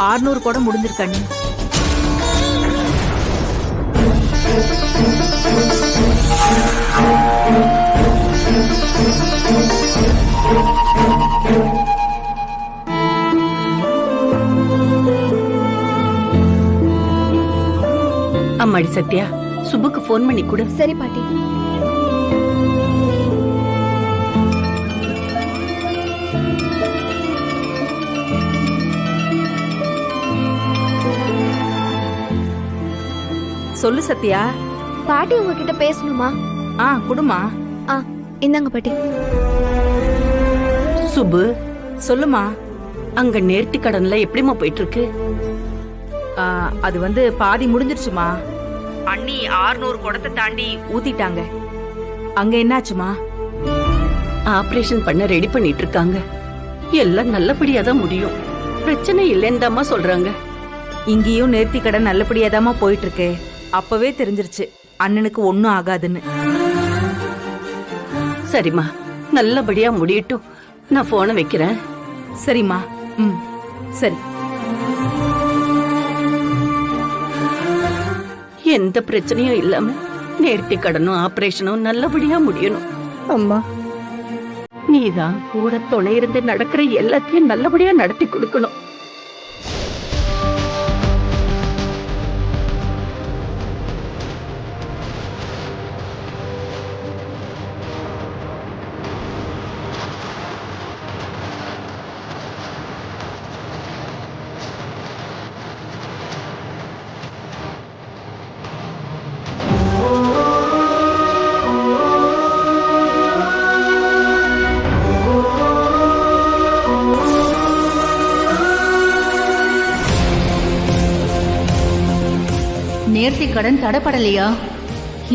600 கூட முடிஞ்சிருக்கு அண்ணி. அம்மாடி சத்யா, சுப்புக்கு போன் பண்ணி கொடு. சரி பாட்டி. சொல்லு சத்யா. பாட்டி உங்ககிட்ட பேசணுமா? குடுமா. இந்தாங்க பாட்டி. சுப்பு, சொல்லுமா. அங்க நேர்த்தி கடன்ல எப்படிமா போயிட்டு இருக்கு? அது வந்து பாதி முடிஞ்சிருச்சுமா. அண்ணி 600 குடத்தை தாண்டி ஊத்திட்டாங்க. அங்க என்னாச்சுமா? ஆபரேஷன் பண்ண ரெடி பண்ணிட்டு இருக்காங்க. எல்லாம் நல்லபடியா தான் முடியும், பிரச்சனை இல்லைன்னு தாம்மா சொல்றாங்க. இங்கேயும் நேர்த்தி கடன் நல்லபடியாதாமா போயிட்டு இருக்கு. அப்பவே தெரிஞ்சிருச்சு அண்ணனுக்கு ஒண்ணும் ஆகாதுன்னு. சரிம்மா, நல்லபடியா முடியட்டும். நான் போனை வைக்கிறேன். சரிம்மா. சரி. எந்த பிரச்சனையும் இல்லாம நேர்த்தி கடனும் ஆபரேஷனும் நல்லபடியா முடியணும். அம்மா, நீதான் கூட துணை இருந்து நடக்கிற எல்லாத்தையும் நல்லபடியா நடத்தி கொடுக்கணும். நேர்த்தி கடன் தடைப்படலையா?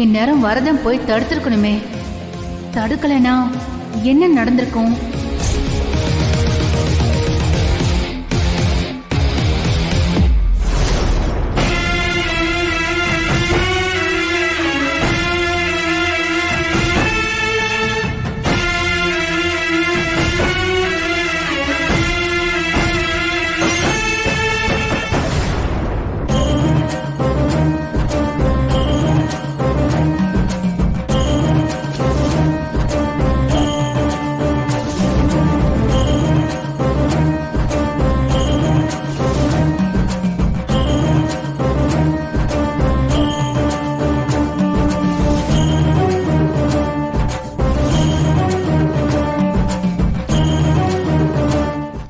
இந்நேரம் வரதம் போய் தடுத்திருக்கணுமே. தடுக்கலைனா என்ன நடந்திருக்கும்?